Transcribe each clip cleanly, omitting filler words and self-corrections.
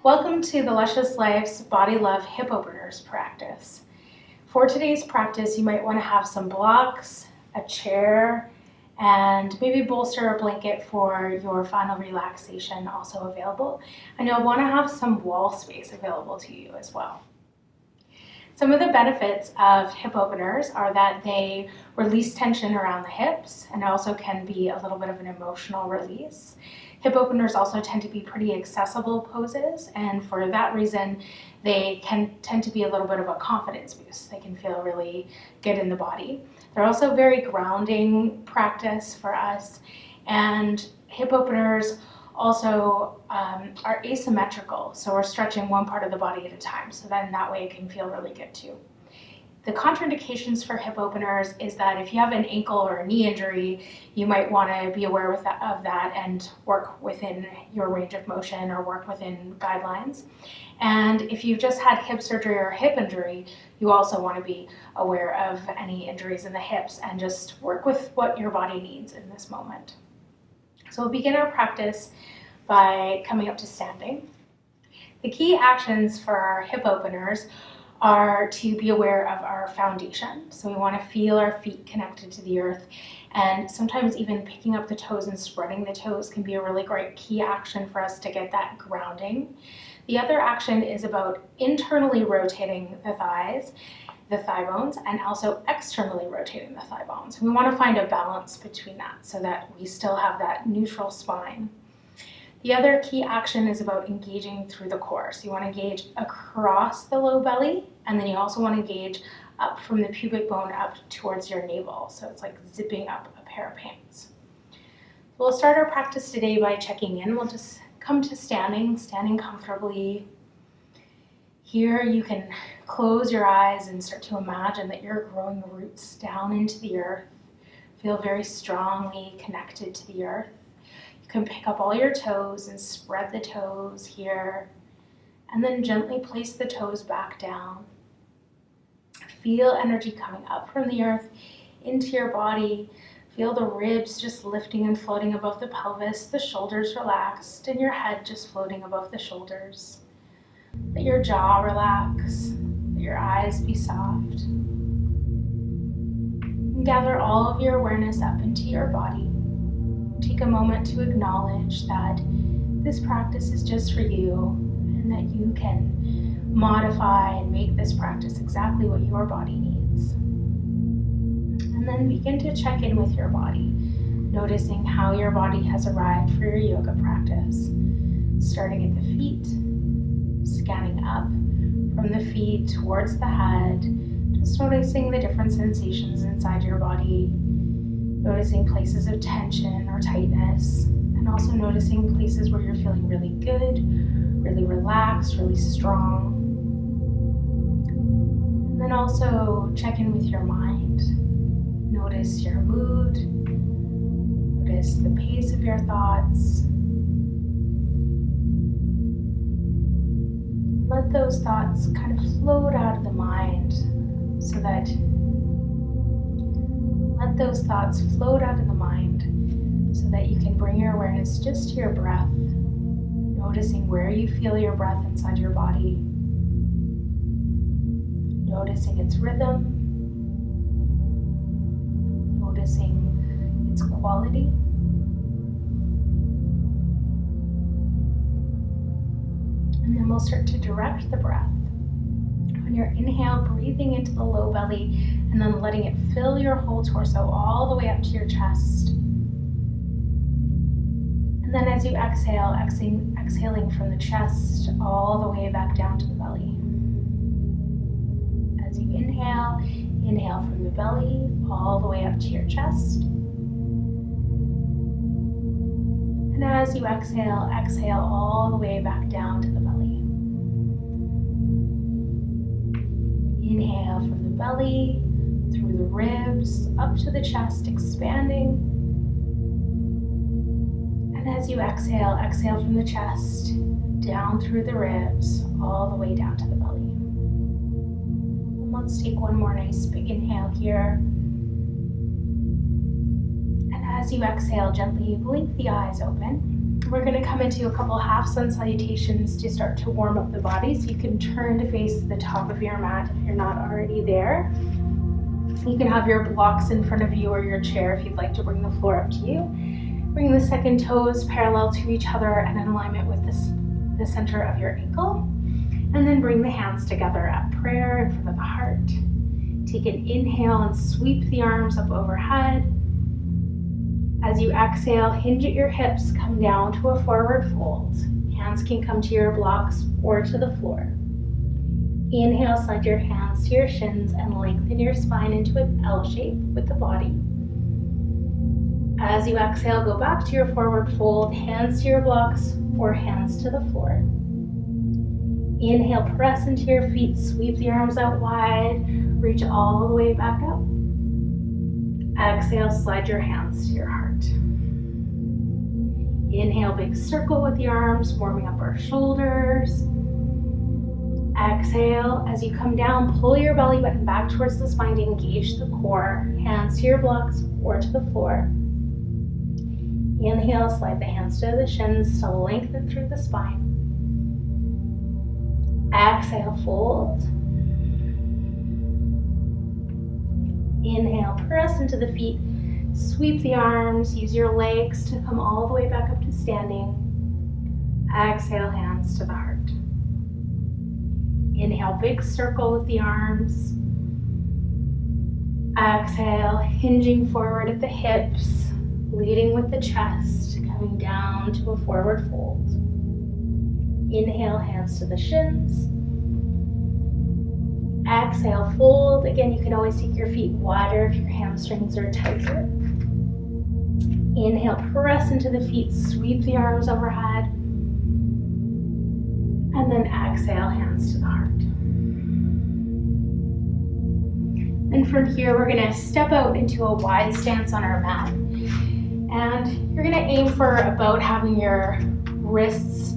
Welcome to the Luscious Life's Body Love Hip Openers practice. For today's practice, you might want to have some blocks, a chair, and maybe bolster or blanket for your final relaxation also available. And you'll want to have some wall space available to you as well. Some of the benefits of hip openers are that they release tension around the hips and also can be a little bit of an emotional release. Hip openers also tend to be pretty accessible poses, and for that reason, they can tend to be a little bit of a confidence boost. They can feel really good in the body. They're also very grounding practice for us, and hip openers also are asymmetrical, so we're stretching one part of the body at a time, so then that way it can feel really good too. The contraindications for hip openers is that if you have an ankle or a knee injury, you might want to be aware of that and work within your range of motion or work within guidelines. And if you've just had hip surgery or hip injury, you also want to be aware of any injuries in the hips and just work with what your body needs in this moment. So we'll begin our practice by coming up to standing. The key actions for our hip openers are to be aware of our foundation. So we want to feel our feet connected to the earth, and sometimes even picking up the toes and spreading the toes can be a really great key action for us to get that grounding. The other action is about internally rotating the thighs, the thigh bones, and also externally rotating the thigh bones. We want to find a balance between that so that we still have that neutral spine. The other key action is about engaging through the core. So you want to engage across the low belly, and then you also want to engage up from the pubic bone up towards your navel. So it's like zipping up a pair of pants. We'll start our practice today by checking in. We'll just come to standing comfortably. Here you can close your eyes and start to imagine that you're growing roots down into the earth. Feel very strongly connected to the earth. You can pick up all your toes and spread the toes here, and then gently place the toes back down. Feel energy coming up from the earth into your body. Feel the ribs just lifting and floating above the pelvis, the shoulders relaxed, and your head just floating above the shoulders. Let your jaw relax, let your eyes be soft. And gather all of your awareness up into your body. Take a moment to acknowledge that this practice is just for you and that you can modify and make this practice exactly what your body needs. And then begin to check in with your body, noticing how your body has arrived for your yoga practice. Starting at the feet, scanning up from the feet towards the head, just noticing the different sensations inside your body. Noticing places of tension or tightness, and also noticing places where you're feeling really good, really relaxed, really strong. And then also check in with your mind. Notice your mood. Notice the pace of your thoughts. Let those thoughts kind of float out of the mind so that you can bring your awareness just to your breath, noticing where you feel your breath inside your body, noticing its rhythm, noticing its quality. And then we'll start to direct the breath. On your inhale, breathing into the low belly and then letting it fill your whole torso all the way up to your chest. And then as you exhale, exhaling from the chest all the way back down to the belly. As you inhale from the belly all the way up to your chest. And as you exhale all the way back down to the belly. Inhale from the belly, through the ribs, up to the chest, expanding. And as you exhale from the chest, down through the ribs, all the way down to the belly. And let's take one more nice big inhale here. And as you exhale, gently blink the eyes open. We're going to come into a couple half sun salutations to start to warm up the body. So you can turn to face the top of your mat if you're not already there. You can have your blocks in front of you or your chair if you'd like to bring the floor up to you. Bring the second toes parallel to each other and in alignment with the center of your ankle. And then bring the hands together at prayer in front of the heart. Take an inhale and sweep the arms up overhead. As you exhale, hinge at your hips, come down to a forward fold. Hands can come to your blocks or to the floor. Inhale, slide your hands to your shins and lengthen your spine into an L shape with the body. As you exhale, go back to your forward fold, hands to your blocks or hands to the floor. Inhale, press into your feet, sweep the arms out wide, reach all the way back up. Exhale, slide your hands to your heart. Inhale, big circle with the arms, warming up our shoulders. Exhale, as you come down, pull your belly button back towards the spine to engage the core. Hands to your blocks or to the floor. Inhale, slide the hands to the shins to lengthen through the spine. Exhale, fold. Inhale, press into the feet, sweep the arms, use your legs to come all the way back up to standing. Exhale, hands to the heart. Inhale, big circle with the arms. Exhale, hinging forward at the hips, leading with the chest, coming down to a forward fold. Inhale, hands to the shins. Exhale, fold. Again, you can always take your feet wider if your hamstrings are tighter. Inhale, press into the feet, sweep the arms overhead. And then exhale, hands to the heart. And from here, we're gonna step out into a wide stance on our mat. And you're gonna aim for about having your wrists,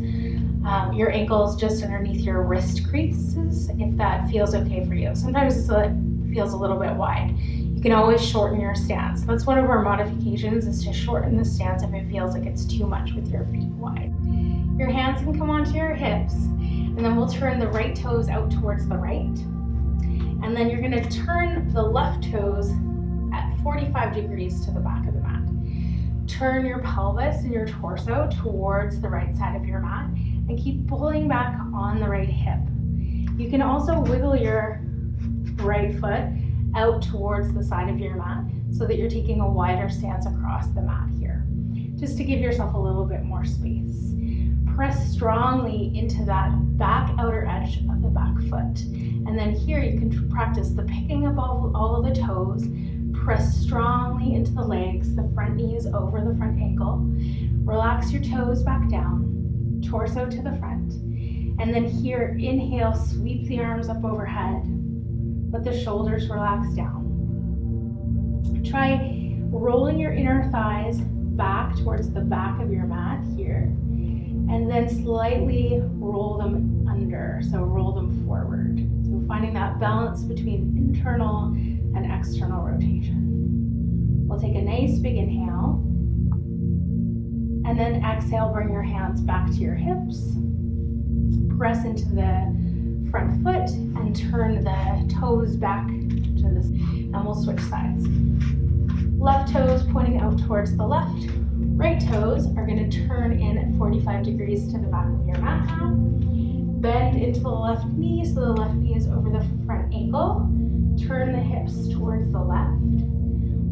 your ankles just underneath your wrist creases, if that feels okay for you. Sometimes it feels a little bit wide. You can always shorten your stance. That's one of our modifications, is to shorten the stance if it feels like it's too much with your feet wide. Your hands can come onto your hips, and then we'll turn the right toes out towards the right. And then you're gonna turn the left toes at 45 degrees to the back of the mat. Turn your pelvis and your torso towards the right side of your mat and keep pulling back on the right hip. You can also wiggle your right foot out towards the side of your mat so that you're taking a wider stance across the mat here, just to give yourself a little bit more space. Press strongly into that back outer edge of the back foot. And then here you can practice the picking up all of the toes. Press strongly into the legs, the front knee is over the front ankle. Relax your toes back down, torso to the front. And then here, inhale, sweep the arms up overhead. Let the shoulders relax down. Try rolling your inner thighs back towards the back of your mat here. And then slightly roll them under, so roll them forward. So finding that balance between internal and external rotation. We'll take a nice big inhale. And then exhale, bring your hands back to your hips. Press into the front foot and turn the toes back to this, and we'll switch sides. Left toes pointing out towards the left. Right toes are going to turn in at 45 degrees to the back of your mat now. Bend into the left knee so the left knee is over the front ankle. Turn the hips towards the left.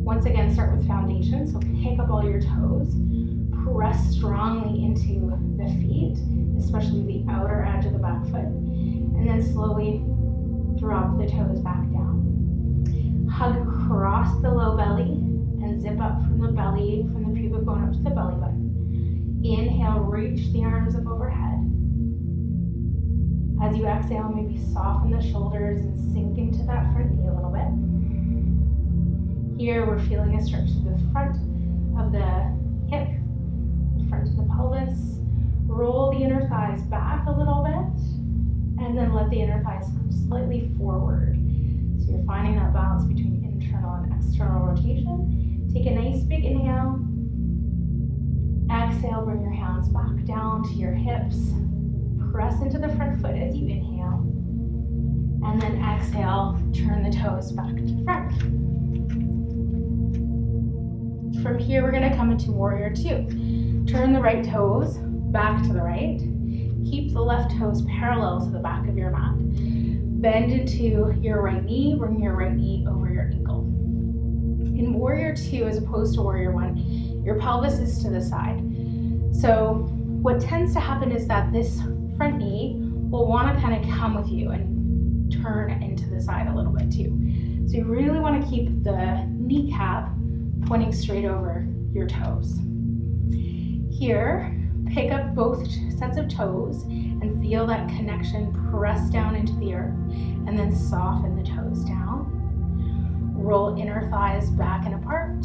Once again, start with foundation, so pick up all your toes. Press strongly into the feet, especially the outer edge of the back foot. And then slowly drop the toes back down. Hug across the low belly and zip up from the belly, from the pubic bone up to the belly button. Inhale, reach the arms up overhead. As you exhale, maybe soften the shoulders and sink into that front knee a little bit. Here, we're feeling a stretch to the front of the hip, the front of the pelvis. Roll the inner thighs back a little bit, and then let the inner thighs come slightly forward. So you're finding that balance between internal and external rotation. Take a nice big inhale. Exhale. exhale, bring your hands back down to your hips. Press into the front foot as you inhale. And then exhale, turn the toes back to front. From here, we're gonna come into warrior two. Turn the right toes back to the right. Keep the left toes parallel to the back of your mat. Bend into your right knee, bring your right knee over your ankle. In warrior two, as opposed to warrior one, your pelvis is to the side. So what tends to happen is that this front knee will want to kind of come with you and turn into the side a little bit too. So you really want to keep the kneecap pointing straight over your toes. Here, pick up both sets of toes and feel that connection press down into the earth, and then soften the toes down. Roll inner thighs back and apart,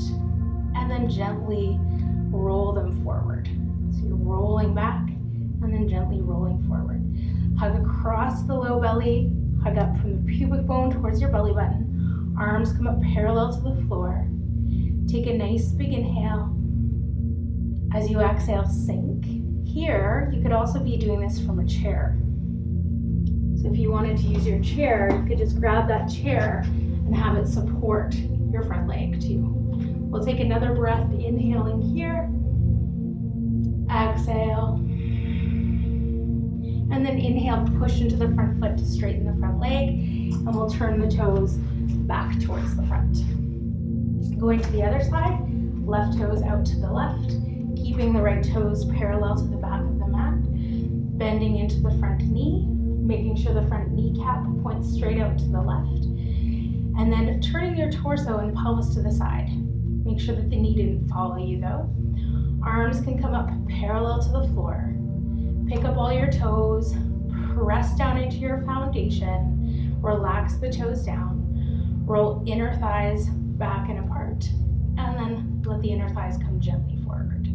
and then gently roll them forward. So you're rolling back and then gently rolling forward. Hug across the low belly, hug up from the pubic bone towards your belly button. Arms come up parallel to the floor. Take a nice big inhale. As you exhale, sink. Here, you could also be doing this from a chair. So if you wanted to use your chair, you could just grab that chair and have it support your front leg too. We'll take another breath, inhaling here. Exhale. And then inhale, push into the front foot to straighten the front leg, and we'll turn the toes back towards the front. Going to the other side, left toes out to the left, keeping the right toes parallel to the back of the mat, bending into the front knee, making sure the front kneecap points straight out to the left, and then turning your torso and pelvis to the side. Make sure that the knee didn't follow you though. Arms can come up parallel to the floor. Pick up all your toes, press down into your foundation, relax the toes down, roll inner thighs back and apart, and then let the inner thighs come gently forward.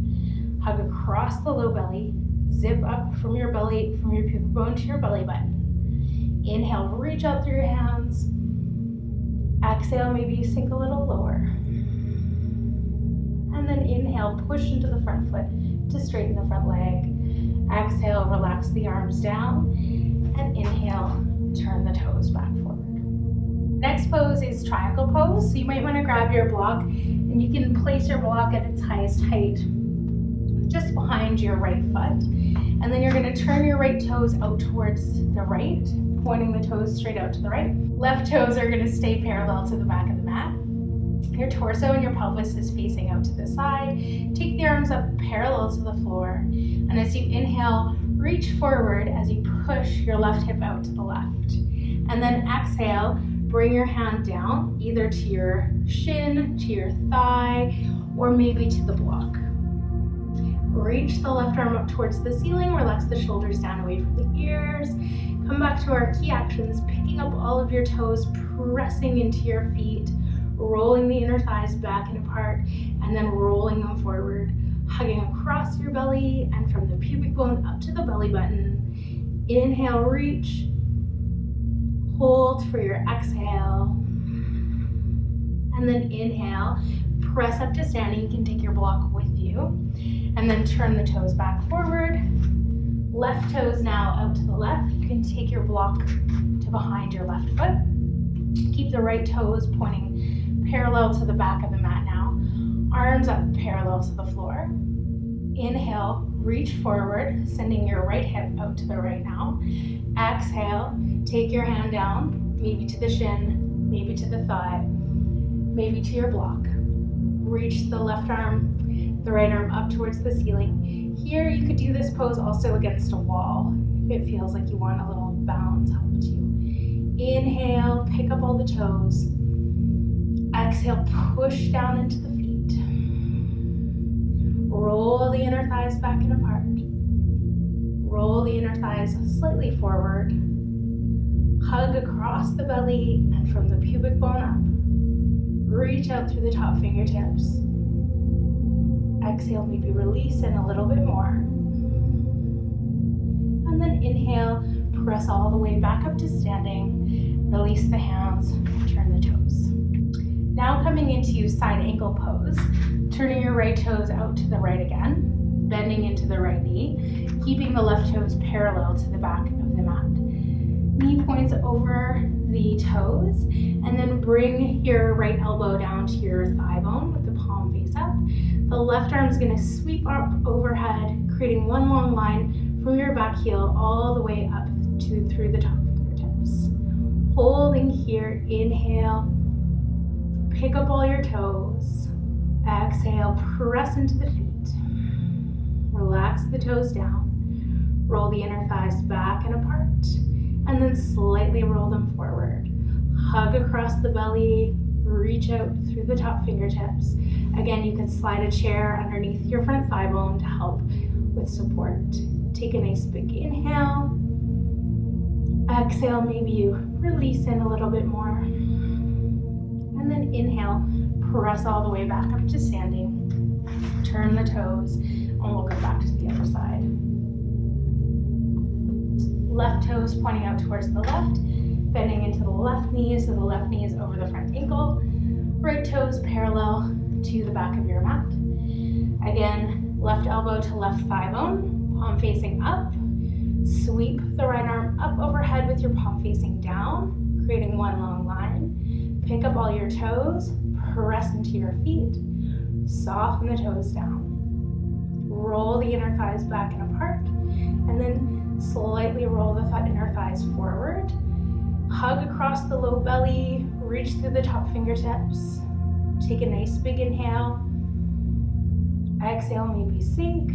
Hug across the low belly, zip up from your belly, from your pubic bone to your belly button. Inhale, reach out through your hands. Exhale, maybe you sink a little lower. And then inhale, push into the front foot to straighten the front leg. Exhale, relax the arms down, and inhale, turn the toes back forward. Next pose is triangle pose. So you might want to grab your block, and you can place your block at its highest height just behind your right foot. And then you're going to turn your right toes out towards the right, pointing the toes straight out to the right. Left toes are going to stay parallel to the back of the mat. Your torso and your pelvis is facing out to the side. Take the arms up parallel to the floor. And as you inhale, reach forward as you push your left hip out to the left. And then exhale, bring your hand down, either to your shin, to your thigh, or maybe to the block. Reach the left arm up towards the ceiling, relax the shoulders down away from the ears. Come back to our key actions, picking up all of your toes, pressing into your feet, rolling the inner thighs back and apart, and then rolling them forward, hugging across your belly and from the pubic bone up to the belly button. Inhale, reach. Hold for your exhale. And then inhale, press up to standing. You can take your block with you. And then turn the toes back forward. Left toes now out to the left. You can take your block to behind your left foot. Keep the right toes pointing parallel to the back of the mat now. Arms up parallel to the floor. Inhale, reach forward, sending your right hip out to the right now. Exhale, take your hand down, maybe to the shin, maybe to the thigh, maybe to your block. Reach the left arm, the right arm up towards the ceiling. Here, you could do this pose also against a wall if it feels like you want a little balance help too. Inhale, pick up all the toes. Exhale, push down into the feet. Roll the inner thighs back and apart. Roll the inner thighs slightly forward. Hug across the belly and from the pubic bone up. Reach out through the top fingertips. Exhale, maybe release in a little bit more. And then inhale, press all the way back up to standing. Release the hands, turn the toes. Now coming into side ankle pose, turning your right toes out to the right again. bending into the right knee, keeping the left toes parallel to the back of the mat. Knee points over the toes, and then bring your right elbow down to your thigh bone with the palm face up. The left arm is going to sweep up overhead, creating one long line from your back heel all the way up to through the top fingertips. Holding here, inhale, pick up all your toes. Exhale, press into the feet. Relax the toes down. Roll the inner thighs back and apart, and then slightly roll them forward. Hug across the belly, reach out through the top fingertips. Again, you can slide a chair underneath your front thigh bone to help with support. Take a nice big inhale. Exhale, maybe you release in a little bit more. And then inhale, press all the way back up to standing. Turn the toes, and we'll go back to the other side. Left toes pointing out towards the left, bending into the left knee, so the left knee is over the front ankle. Right toes parallel to the back of your mat. Again, left elbow to left thigh bone, palm facing up. Sweep the right arm up overhead with your palm facing down, creating one long line. Pick up all your toes, press into your feet, soften the toes down. Roll the inner thighs back and apart, and then slightly roll the inner thighs forward. Hug across the low belly, reach through the top fingertips. Take a nice big inhale. Exhale, maybe sink.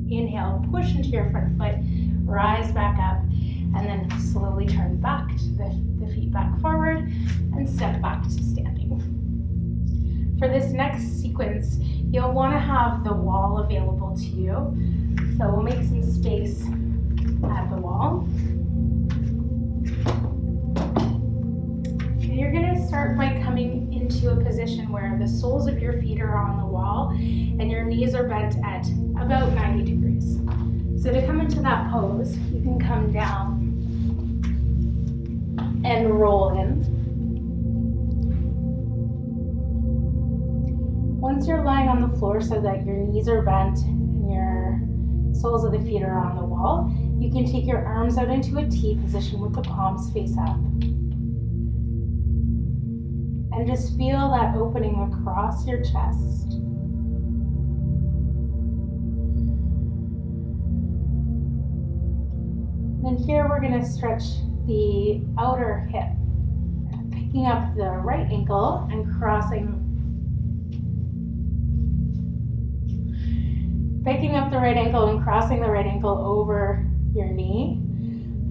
Inhale, push into your front foot, rise back up, and then slowly turn back to the feet back forward and step back to standing. For this next sequence, you'll want to have the wall available to you. So we'll make some space at the wall. You're going to start by coming into a position where the soles of your feet are on the wall and your knees are bent at about 90 degrees. So to come into that pose, you can come down and roll in. Once you're lying on the floor so that your knees are bent and your soles of the feet are on the wall, you can take your arms out into a T position with the palms face up. And just feel that opening across your chest. Then here we're going to stretch the outer hip, picking up the right ankle and crossing. Picking up the right ankle and crossing the right ankle over your knee.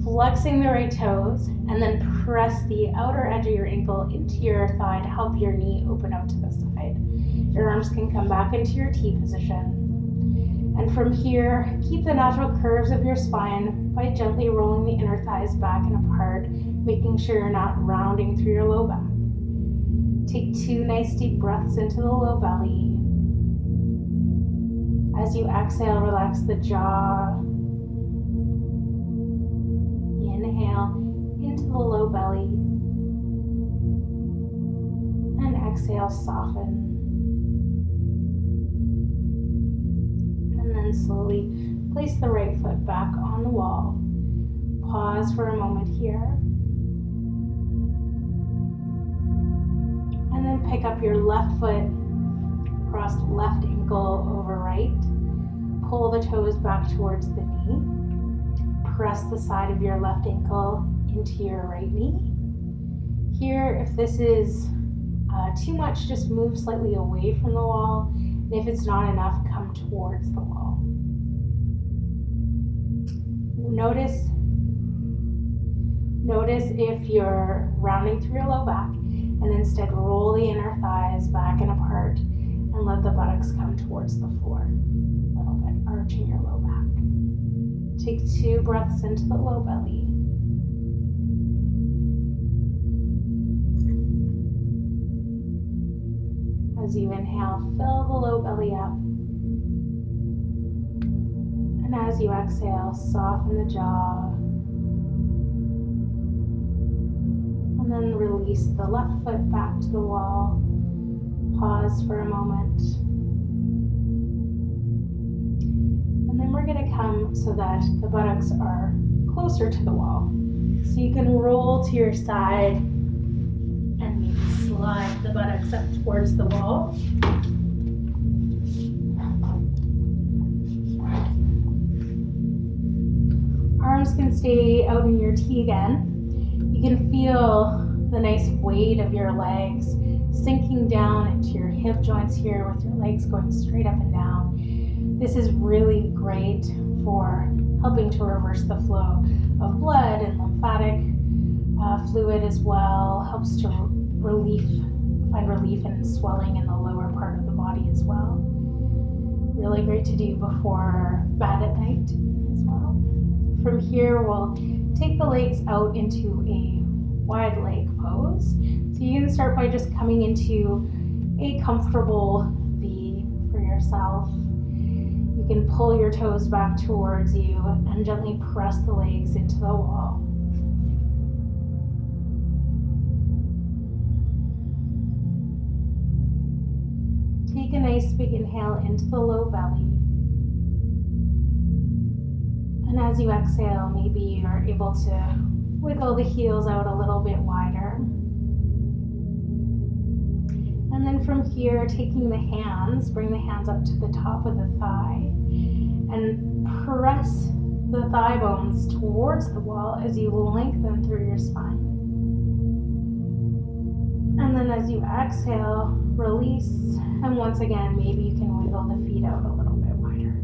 Flexing the right toes, and then press the outer edge of your ankle into your thigh to help your knee open out to the side. Your arms can come back into your T position. And from here, keep the natural curves of your spine by gently rolling the inner thighs back and apart, making sure you're not rounding through your low back. Take 2 nice deep breaths into the low belly. As you exhale, relax the jaw. Inhale into the low belly, and exhale, soften. And then slowly place the right foot back on the wall. Pause for a moment here. And then pick up your left foot, cross left ankle over right. Pull the toes back towards the knee. Press the side of your left ankle into your right knee. Here, if this is too much, just move slightly away from the wall. And if it's not enough, come towards the wall. Notice if you're rounding through your low back, and instead roll the inner thighs back and apart and let the buttocks come towards the floor. A little bit, arching your low back. Take 2 breaths into the low belly. As you inhale, fill the low belly up. And as you exhale, soften the jaw. And then release the left foot back to the wall. Pause for a moment. And then we're gonna come so that the buttocks are closer to the wall. So you can roll to your side and maybe slide the buttocks up towards the wall. Arms can stay out in your T again. You can feel the nice weight of your legs sinking down into your hip joints here with your legs going straight up and down. This is really great for helping to reverse the flow of blood and lymphatic fluid as well. Helps to find relief in swelling in the lower part of the body as well. Really great to do before bed at night as well. From here, we'll take the legs out into a wide leg pose. So you can start by just coming into a comfortable V for yourself. You can pull your toes back towards you and gently press the legs into the wall. Take a nice big inhale into the low belly. And as you exhale, maybe you are able to wiggle the heels out a little bit wider. And then from here, taking the hands, bring the hands up to the top of the thigh and press the thigh bones towards the wall as you lengthen through your spine. And then as you exhale, release. And once again, maybe you can wiggle the feet out a little bit wider.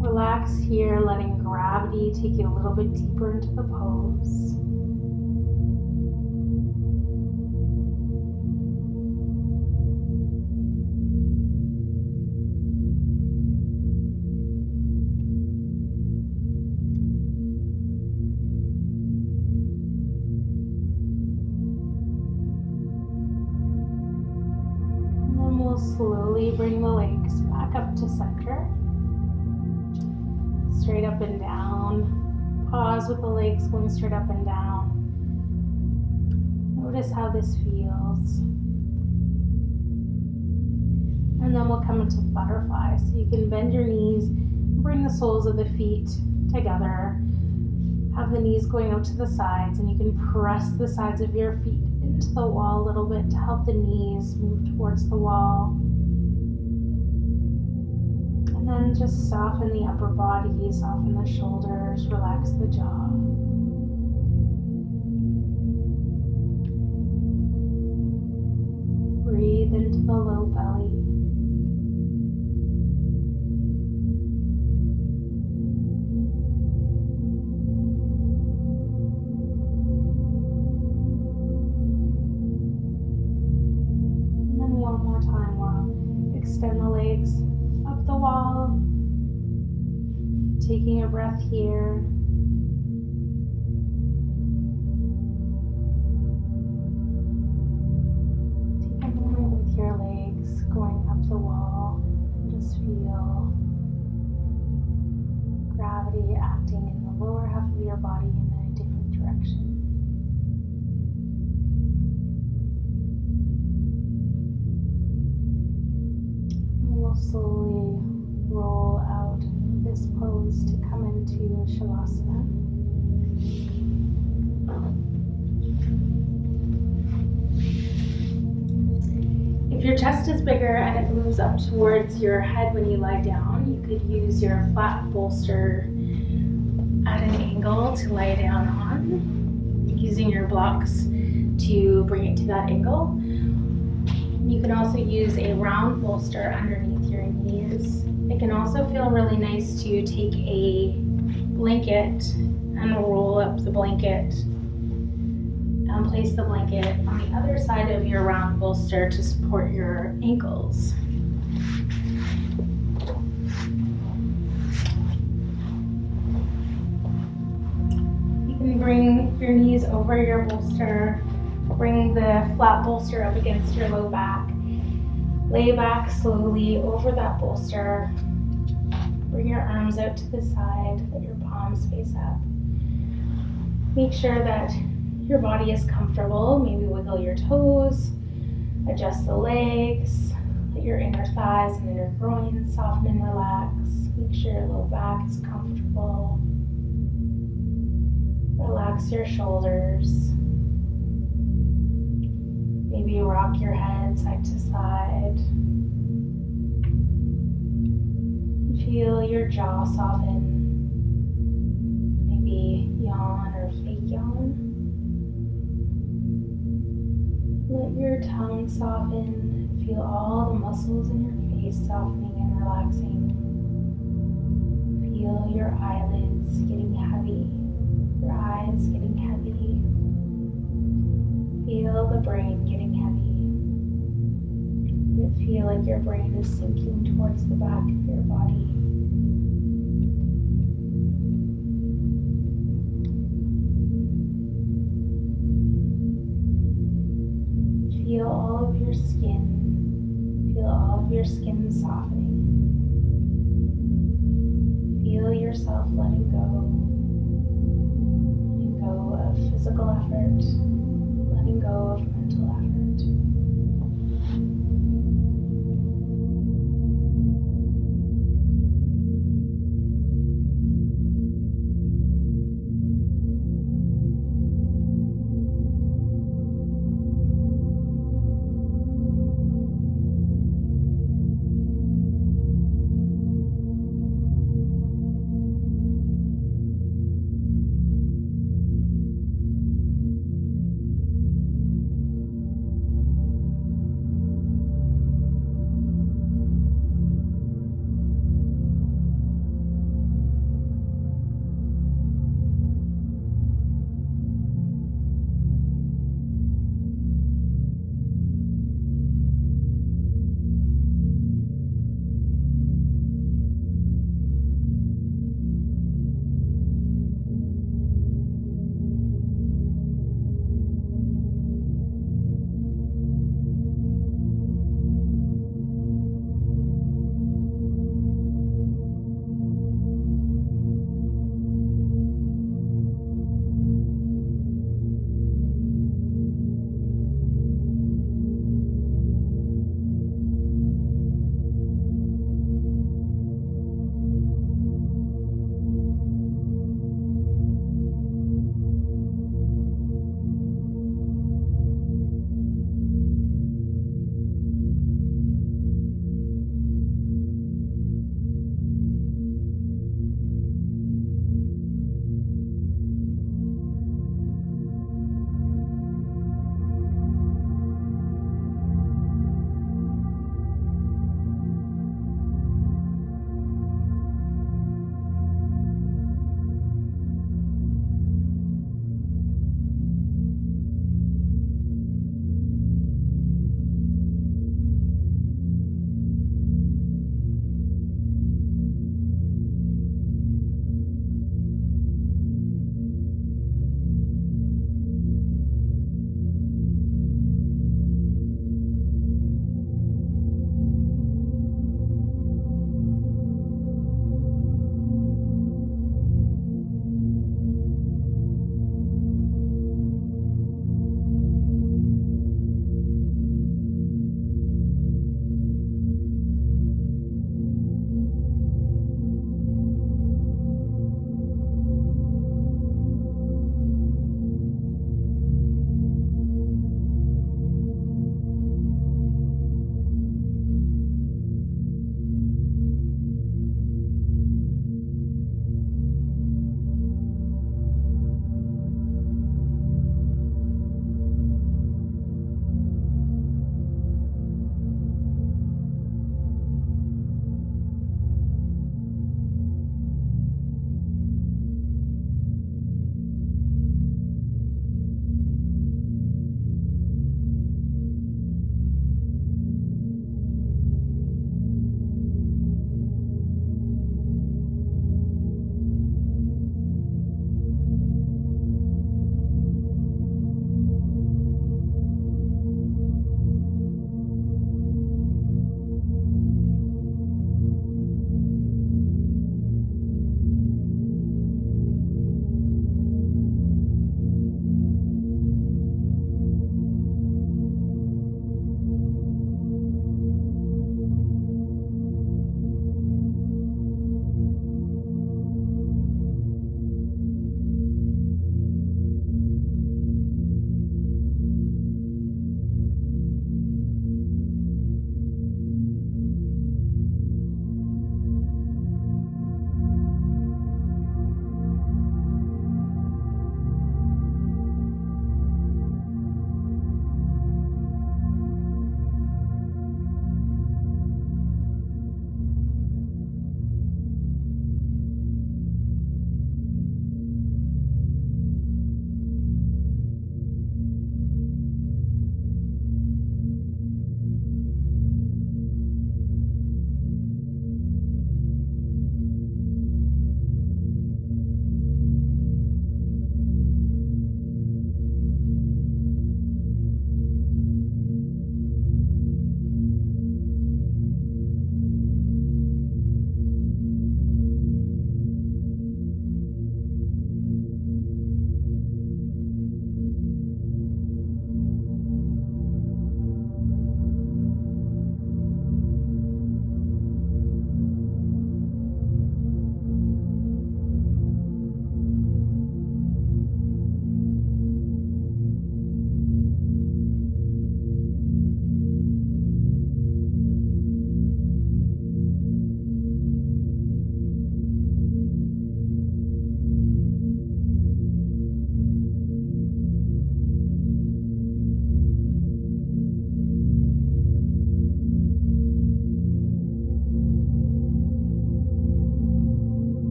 Relax here, letting gravity take you a little bit deeper into the pose. And then we'll slowly bring the legs back up to center. Straight up and down. Pause with the legs going straight up and down. Notice how this feels. And then we'll come into butterfly. So you can bend your knees, bring the soles of the feet together. Have the knees going out to the sides, and you can press the sides of your feet into the wall a little bit to help the knees move towards the wall. And then just soften the upper body, soften the shoulders, relax the jaw. Breathe into the low belly. And then one more time, we'll extend the legs up the wall, taking a breath here. Take a moment with your legs going up the wall and just feel gravity acting in the lower half of your body in a different direction. We'll slowly roll out this pose to come into Shavasana. If your chest is bigger and it moves up towards your head when you lie down, you could use your flat bolster at an angle to lie down on, using your blocks to bring it to that angle. You can also use a round bolster underneath your knees. It can also feel really nice to take a blanket and roll up the blanket and place the blanket on the other side of your round bolster to support your ankles. You can bring your knees over your bolster. Bring the flat bolster up against your low back. Lay back slowly over that bolster. Bring your arms out to the side, let your palms face up. Make sure that your body is comfortable. Maybe wiggle your toes, adjust the legs, Let your inner thighs and inner groins soften and relax. Make sure your low back is comfortable. Relax your shoulders. Maybe rock your head side to side. Feel your jaw soften. Maybe yawn or fake yawn. Let your tongue soften. Feel all the muscles in your face softening and relaxing. Feel your eyelids getting heavy, your eyes getting heavy. Feel the brain getting heavy. And feel like your brain is sinking towards the back of your body. Feel all of your skin. Feel all of your skin softening. Feel yourself letting go. Letting go of physical effort. Letting go of mental effort.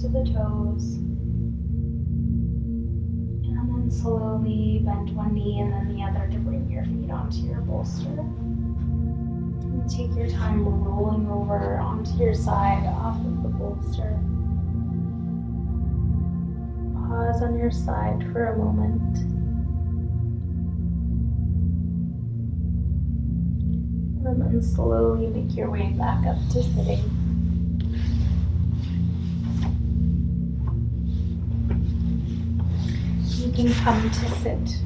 of the toes. And then slowly bend one knee and then the other to bring your feet onto your bolster. And take your time rolling over onto your side off of the bolster. Pause on your side for a moment. And then slowly make your way back up to sitting. You can come to sit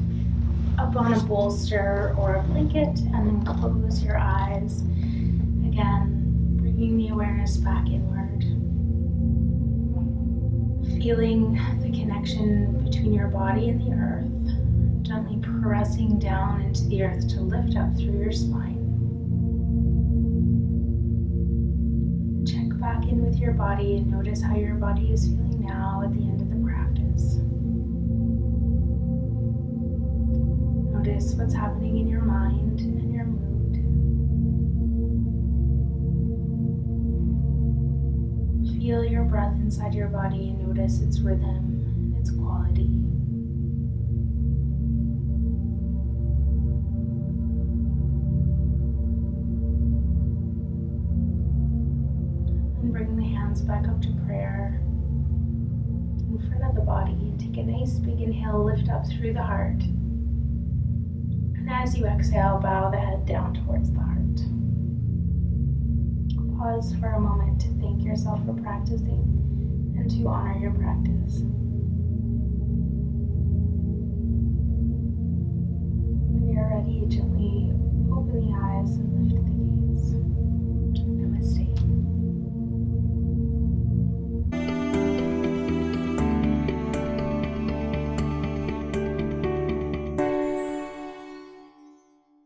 up on a bolster or a blanket and then close your eyes. Again, bringing the awareness back inward. Feeling the connection between your body and the earth. Gently pressing down into the earth to lift up through your spine. Check back in with your body and notice how your body is feeling now at the end of the practice. Notice what's happening in your mind and your mood. Feel your breath inside your body and notice its rhythm and its quality. And bring the hands back up to prayer in front of the body. Take a nice big inhale, lift up through the heart. And as you exhale, bow the head down towards the heart. Pause for a moment to thank yourself for practicing and to honor your practice. When you're ready, gently open the eyes and lift the gaze.